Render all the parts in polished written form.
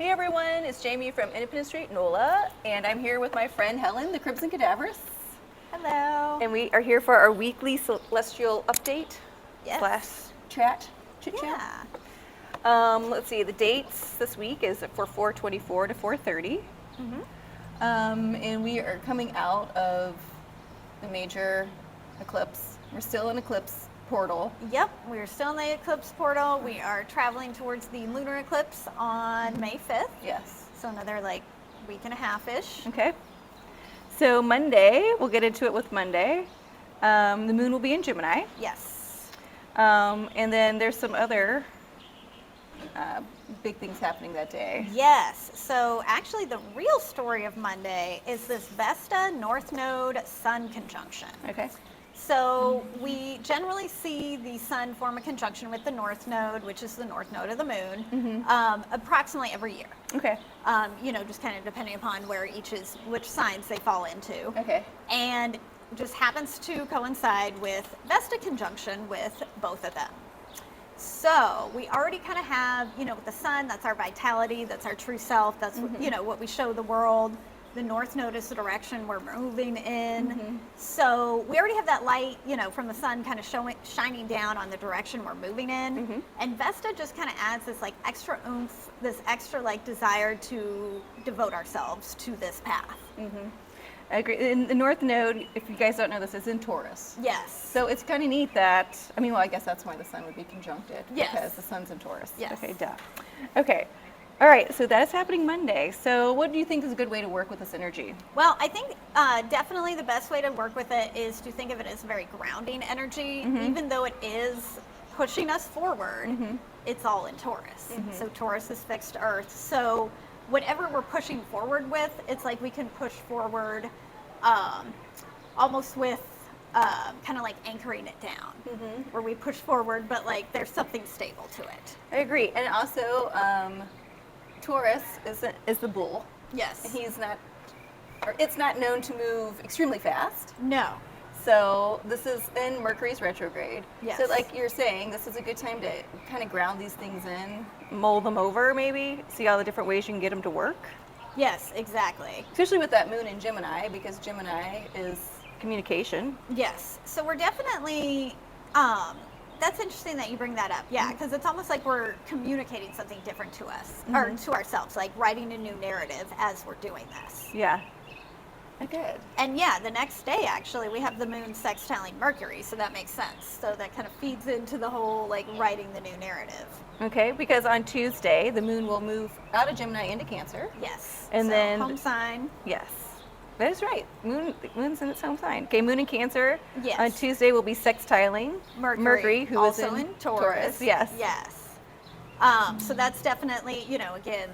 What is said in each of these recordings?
Hey everyone, it's Jamie from Independence Street, NOLA, and I'm here with my friend Helen, the Crimson Cadaverous. Hello. And we are here for our weekly celestial update slash chat, chit chat. Yeah. Let's see, the dates this week is for 4/24 to 4/30. And we are coming out of the major eclipse. We're still in eclipse portal. Yep, we're still in the eclipse portal. We are traveling towards the lunar eclipse on May 5th. Yes. So another week and a half-ish. Okay. So Monday, we'll get into it with Monday. The moon will be in Gemini. Yes. And then there's some other big things happening that day. Yes. So actually the real story of Monday is this Vesta North Node Sun conjunction. Okay. So we generally see the sun form a conjunction with the North Node, which is the North Node of the moon, approximately every year. Okay. Just kind of depending upon which signs they fall into. Okay. And just happens to coincide with Vesta conjunction with both of them. So we already kind of have, with the sun, that's our vitality, that's our true self, that's what we show the world. The North Node is the direction we're moving in. So we already have that light, from the sun kind of shining down on the direction we're moving in. And Vesta just kind of adds this extra oomph, this extra desire to devote ourselves to this path. I agree. And the North Node, if you guys don't know this, is in Taurus. Yes. So it's kind of neat that, I guess that's why the sun would be conjuncted. Yes. Because the sun's in Taurus. Yes. Okay, duh. Okay. All right, so that's happening Monday. So what do you think is a good way to work with this energy? Well, I think definitely the best way to work with it is to think of it as a very grounding energy. Even though it is pushing us forward, it's all in Taurus. So Taurus is fixed Earth. So whatever we're pushing forward with, it's like we can push forward almost with kind of anchoring it down, where we push forward, but there's something stable to it. I agree. And also, Taurus is the bull. Yes. It's not known to move extremely fast. No. So this is in Mercury's retrograde. Yes. So like you're saying, this is a good time to kind of ground these things in, mull them over maybe, see all the different ways you can get them to work. Yes, exactly. Especially with that moon in Gemini, because Gemini is communication. Yes. So we're definitely, that's interesting that you bring that up. Yeah, because it's almost like we're communicating something different to us, or to ourselves, like writing a new narrative as we're doing this. Yeah. Good. And yeah, the next day, actually, we have the moon sextiling Mercury, so that makes sense. So that kind of feeds into the whole, writing the new narrative. Okay, because on Tuesday, the moon will move out of Gemini into Cancer. Yes. And so then home sign. Yes. That is right. Moon's in its home sign. Okay, moon in Cancer. Yes. On Tuesday, we'll be sextiling Mercury, who also is in Taurus. Yes. Yes. So that's definitely, again,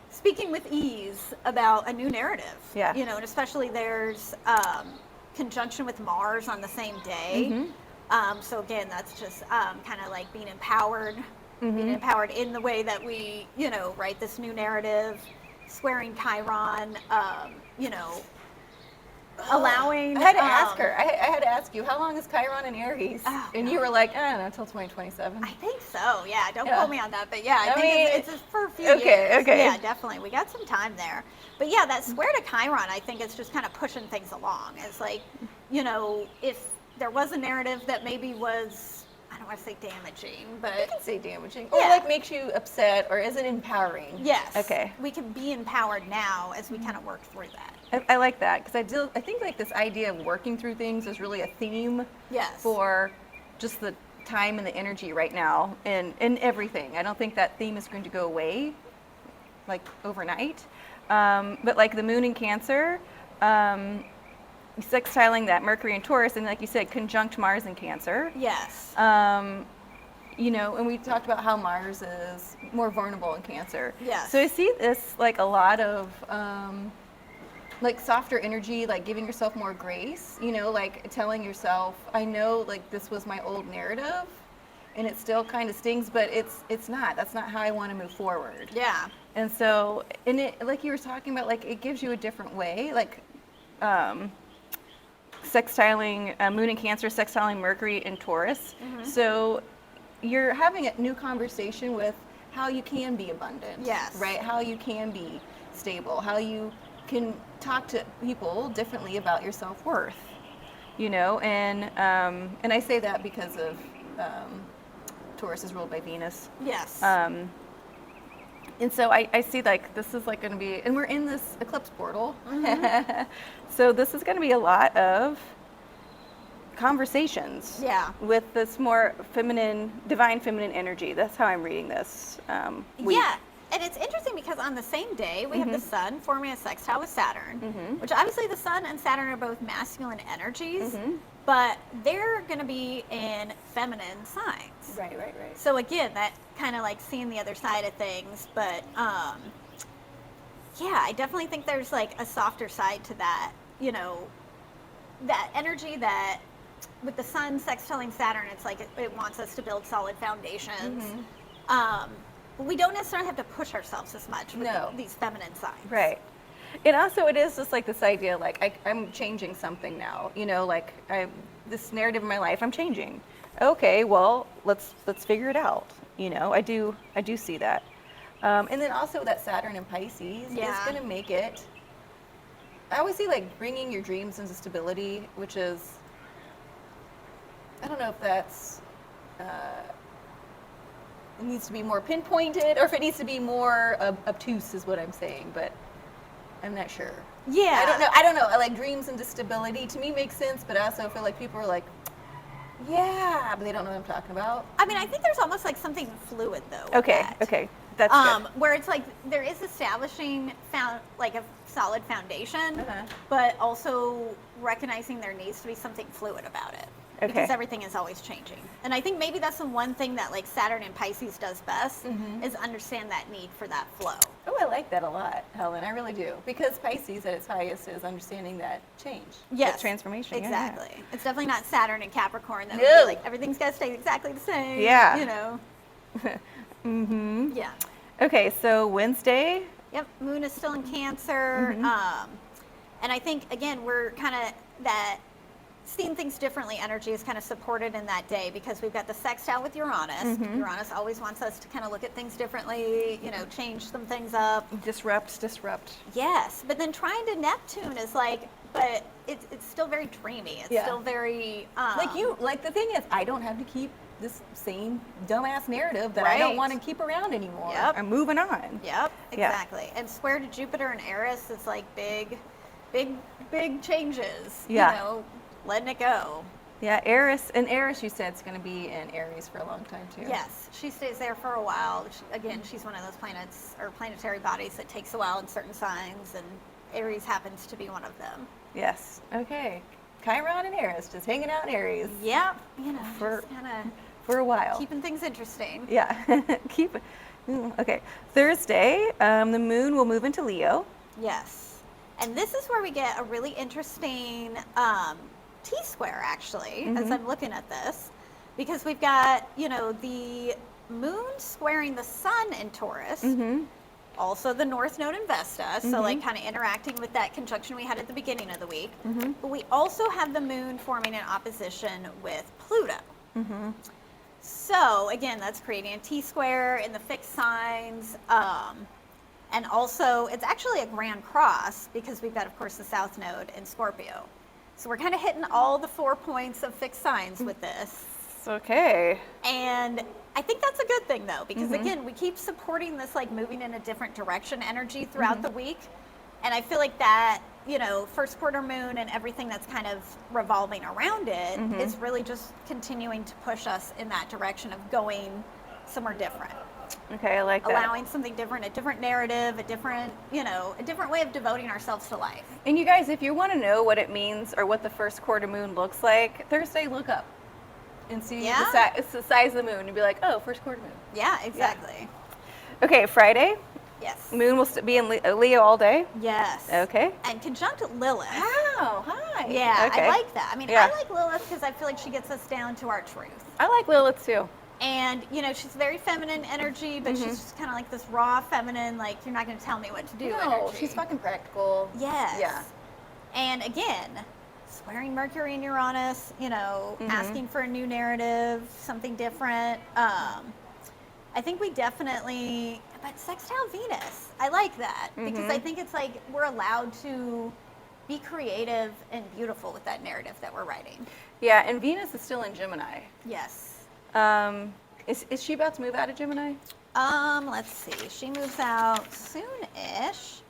speaking with ease about a new narrative. Yeah. And especially there's conjunction with Mars on the same day. So again, that's just kind of being empowered, being empowered in the way that we, write this new narrative, squaring Chiron, allowing. I had to ask her. I had to ask you, how long is Chiron in Aries? Oh, and you were like, I don't know, until 2027. I think so. Yeah, don't quote me on that, but yeah, I think it's for a few years. Okay. Yeah, definitely. We got some time there. But yeah, that square to Chiron, I think it's just kind of pushing things along. It's if there was a narrative that maybe was, I don't want to say damaging, but I can say damaging. Yeah. Or makes you upset, or is it empowering? yes. Okay. We can be empowered now as we kind of work through that. I like that, because I think this idea of working through things is really a theme Yes. for just the time and the energy right now and everything. I don't think that theme is going to go away overnight. But the moon in Cancer, sextiling that Mercury in Taurus, and like you said, conjunct Mars in Cancer. Yes. And we talked about how Mars is more vulnerable in Cancer. Yes. So I see this a lot of softer energy, giving yourself more grace, telling yourself, I know this was my old narrative and it still kind of stings, but it's not. That's not how I want to move forward. Yeah. And so, it, like you were talking about, it gives you a different way, sextiling Moon in Cancer, sextiling Mercury in Taurus. So you're having a new conversation with how you can be abundant. Yes. Right? How you can be stable, how you can talk to people differently about your self-worth. And I say that because of Taurus is ruled by Venus. Yes. And so I see like this is like going to be, and we're in this eclipse portal. So this is going to be a lot of conversations. Yeah. With this more feminine, divine feminine energy. That's how I'm reading this. Week. Yeah. And it's interesting because on the same day, we have the sun forming a sextile with Saturn, which obviously the sun and Saturn are both masculine energies, but they're going to be in feminine signs. Right. So again, that kind of like seeing the other side of things, but yeah, I definitely think there's like a softer side to that, that energy that with the sun sextiling Saturn, it's like it wants us to build solid foundations. But we don't necessarily have to push ourselves as much with these feminine signs. Right. And also it is just like this idea, like I'm changing something now, like this narrative in my life, I'm changing. Okay, well, let's figure it out. I do see that. And then also that Saturn in Pisces is going to make it, I always see like bringing your dreams into stability, which is, I don't know if that's, it needs to be more pinpointed or if it needs to be more obtuse is what I'm saying, but I'm not sure. Yeah. I don't know. I like dreams into stability to me makes sense, but I also feel like people are like, yeah, but they don't know what I'm talking about. I mean, I think there's almost like something fluid though. With that. Okay. That's good. Where it's like there is establishing like a solid foundation, but also recognizing there needs to be something fluid about it. Okay. Because everything is always changing. And I think maybe that's the one thing that like Saturn and Pisces does best is understand that need for that flow. Oh, I like that a lot, Helen. I really do. Because Pisces at its highest is understanding that change. Yes. That transformation. Exactly. Yeah. It's definitely not Saturn and Capricorn that would be like everything's got to stay exactly the same. Yeah. Yeah. Okay, so Wednesday. Yep. Moon is still in Cancer. And I think, again, we're kind of that seeing things differently energy is kind of supported in that day because we've got the sextile with Uranus. Uranus always wants us to kind of look at things differently, change some things up. Disrupt. Yes, but then trying to Neptune is like, but it's still very dreamy. It's still very... like the thing is, I don't have to keep this same dumbass narrative that I don't want to keep around anymore. Yep. I'm moving on. Yep, exactly. Yeah. And square to Jupiter and Eris is like big changes. Letting it go. Yeah, Eris you said it's going to be in Aries for a long time too. Yes, she stays there for a while. She's one of those planets or planetary bodies that takes a while in certain signs, and Aries happens to be one of them. Yes. Okay. Chiron and Eris just hanging out in Aries. Yep. For a while. Keeping things interesting. Yeah. Okay. Thursday, the moon will move into Leo. Yes. And this is where we get a really interesting T-square, actually, as I'm looking at this, because we've got, the moon squaring the sun in Taurus, also the north node in Vesta, so like kind of interacting with that conjunction we had at the beginning of the week. But we also have the moon forming an opposition with Pluto. So again, that's creating a T-square in the fixed signs. And also, it's actually a grand cross because we've got, of course, the south node in Scorpio. So we're kind of hitting all the 4 points of fixed signs with this. Okay. And I think that's a good thing, though, because, again, we keep supporting this, like, moving in a different direction energy throughout the week. And I feel like that, first quarter moon and everything that's kind of revolving around it is really just continuing to push us in that direction of going somewhere different. Okay, I like that. Allowing something different, a different narrative, a different way of devoting ourselves to life. And you guys, if you want to know what it means or what the first quarter moon looks like, Thursday, look up and see the size of the moon and be like, oh, first quarter moon. Yeah, exactly. Yeah. Okay, Friday. Yes. Moon will be in Leo all day. Yes. Okay. And conjunct Lilith. Oh, hi. Yeah, okay. I like that. I mean, I like Lilith because I feel like she gets us down to our truth. I like Lilith too. And, she's very feminine energy, but she's just kind of like this raw feminine, like, you're not going to tell me what to do energy. She's fucking practical. Yes. Yeah. And again, squaring Mercury and Uranus, asking for a new narrative, something different. I think we definitely, but sextile Venus, I like that because I think it's like we're allowed to be creative and beautiful with that narrative that we're writing. Yeah, and Venus is still in Gemini. Yes. Is she about to move out of Gemini? Let's see. She moves out soon-ish.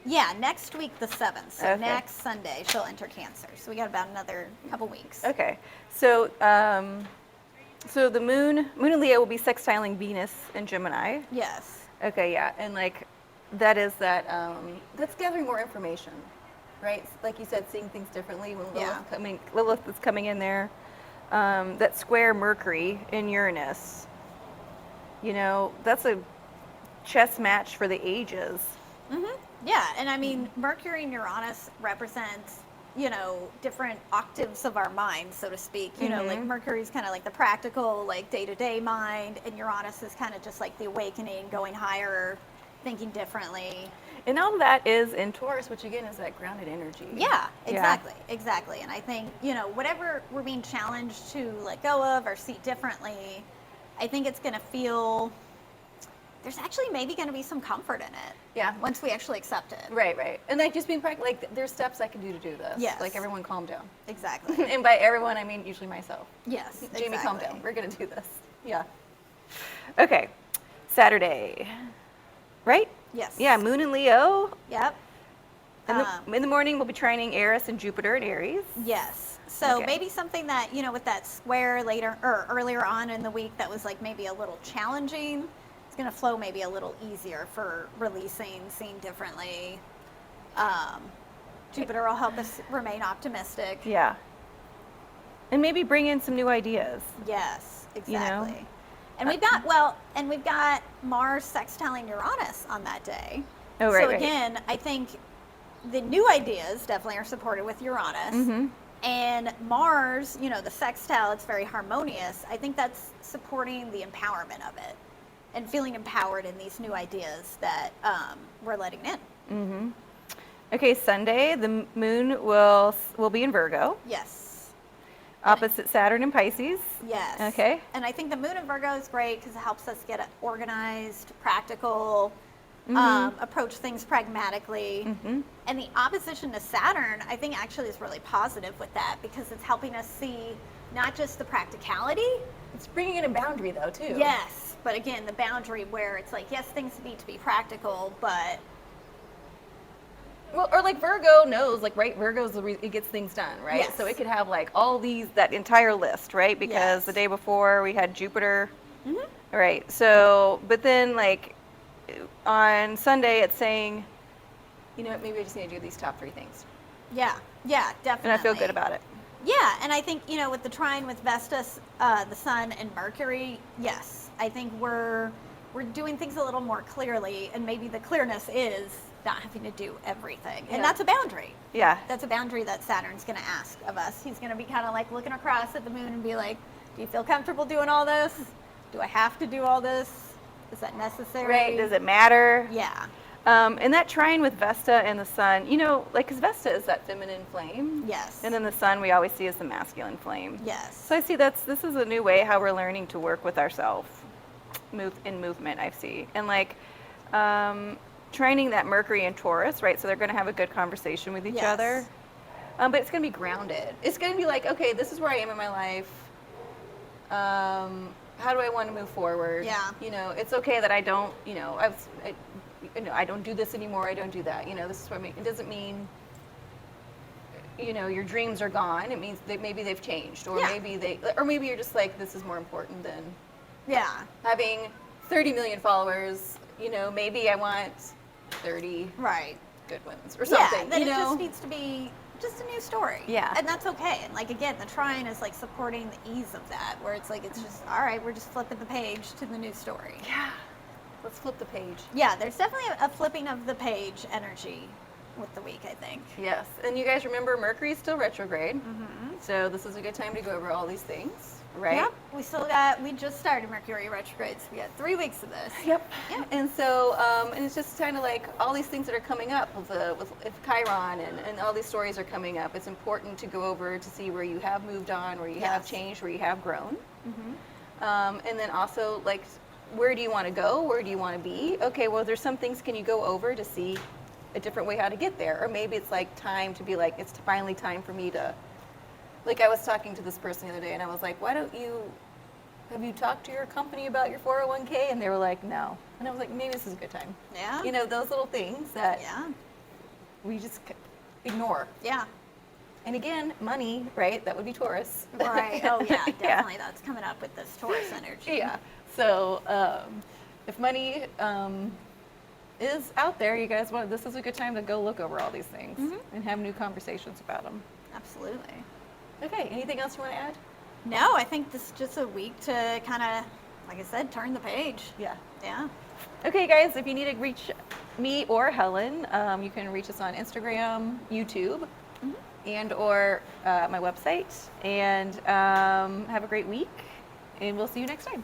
Yeah, next week the 7th. So Okay. next Sunday she'll enter Cancer. So we got about another couple weeks. Okay, so so the moon and Leo will be sextiling Venus in Gemini. Yes. Okay, yeah, and like that is that that's gathering more information, right? Like you said, seeing things differently when Lilith is coming in there. That square Mercury in Uranus, you know, that's a chess match for the ages. Yeah, and I mean, Mercury and Uranus represent, you know, different octaves of our mind, so to speak. You know, like Mercury's kind of like the practical, like day-to-day mind, and Uranus is kind of just like the awakening, going higher, thinking differently. And all of that is in Taurus, which again is that grounded energy. Yeah, exactly. And I think, you know, whatever we're being challenged to let go of or see differently, I think it's going to feel, there's actually maybe going to be some comfort in it. Yeah. Once we actually accept it. Right. And like just being practical, like there's steps I can do to do this. Yes. Like everyone calm down. Exactly. And by everyone, I mean usually myself. Yes. Jamie, calm exactly. down. We're going to do this. Yeah. Okay. Saturday. Right? Yes. Yeah, Moon and Leo. Yep. In the morning, we'll be trining Eris and Jupiter in Aries. Yes. So Okay. maybe something that, you know, with that square later or earlier on in the week that was like maybe a little challenging, it's going to flow maybe a little easier for releasing, seeing differently. Jupiter will help us remain optimistic. Yeah. And maybe bring in some new ideas. Yes, exactly. You know? And we've got Mars sextiling Uranus on that day. Oh, right, So right. again, I think the new ideas definitely are supported with Uranus. And Mars, you know, the sextile, it's very harmonious. I think that's supporting the empowerment of it and feeling empowered in these new ideas that we're letting in. Okay, Sunday, the moon will be in Virgo, Yes. opposite Saturn in Pisces. Yes. Okay. And I think the moon in Virgo is great because it helps us get organized, practical, approach things pragmatically. And the opposition to Saturn, I think actually is really positive with that because it's helping us see not just the practicality. It's bringing in a boundary, though, too. Yes. But again, the boundary where it's like, yes, things need to be practical, but Well, or like Virgo knows, like, right, Virgo's it gets things done, right? Yes. So it could have like all that entire list, right? Because Yes. the day before we had Jupiter, right? So, but then like on Sunday it's saying, you know what, maybe I just need to do these top 3 things. yeah, definitely. And I feel good about it. Yeah, and I think, you know, with the trine with Vesta, the Sun, and Mercury, yes, I think we're doing things a little more clearly, and maybe the clearness is not having to do everything. Yeah. And that's a boundary. Yeah. That's a boundary that Saturn's going to ask of us. He's going to be kind of like looking across at the moon and be like, do you feel comfortable doing all this? Do I have to do all this? Is that necessary? Right. Does it matter? Yeah. And that trine with Vesta and the Sun, you know, like, because Vesta is that feminine flame. Yes. And then the Sun we always see as the masculine flame. Yes. So I see this is a new way how we're learning to work with ourselves. Movement, I see. And like, trining that Mercury and Taurus, right? So they're going to have a good conversation with each Yes. other. But it's going to be grounded. It's going to be like, okay, this is where I am in my life. How do I want to move forward? Yeah. You know, it's okay that I don't, you know, I don't do this anymore. I don't do that. You know, this is what I mean. It doesn't mean, you know, your dreams are gone. It means that maybe they've changed, or Yeah. maybe you're just like, this is more important than Yeah. having 30 million followers. You know, maybe I want 30 Right. good ones or something. Yeah, then you it know? just needs to be just a new story. Yeah. And that's okay. And like again, the trine is like supporting the ease of that, where it's like it's just all right, we're just flipping the page to the new story. Yeah. Let's flip the page. Yeah, there's definitely a flipping of the page energy with the week, I think. Yes. And you guys remember Mercury's still retrograde. So this is a good time to go over all these things, right? Yep. We just started Mercury retrograde, so we got 3 weeks of this. Yep. And so, and it's just kind of like all these things that are coming up with Chiron and all these stories are coming up. It's important to go over to see where you have moved on, where you have Yes. changed, where you have grown. And then also like where do you want to go? Where do you want to be? Okay, well, there's some things can you go over to see a different way how to get there? Or maybe it's like time to be like, it's finally time for me to, like I was talking to this person the other day and I was like, have you talked to your company about your 401k? And they were like, no. And I was like, maybe this is a good time. Yeah. You know, those little things that Yeah. we just ignore. Yeah. And again, money, right? That would be Taurus. Right. Oh yeah, Yeah. definitely. That's coming up with this Taurus energy. Yeah. So if money is out there, you guys this is a good time to go look over all these things and have new conversations about them. Absolutely. Okay. Anything else you want to add? No, I think this is just a week to kind of, like I said, turn the page. Yeah. Yeah. Okay, guys. If you need to reach me or Helen, you can reach us on Instagram, YouTube, and or my website. And have a great week. And we'll see you next time.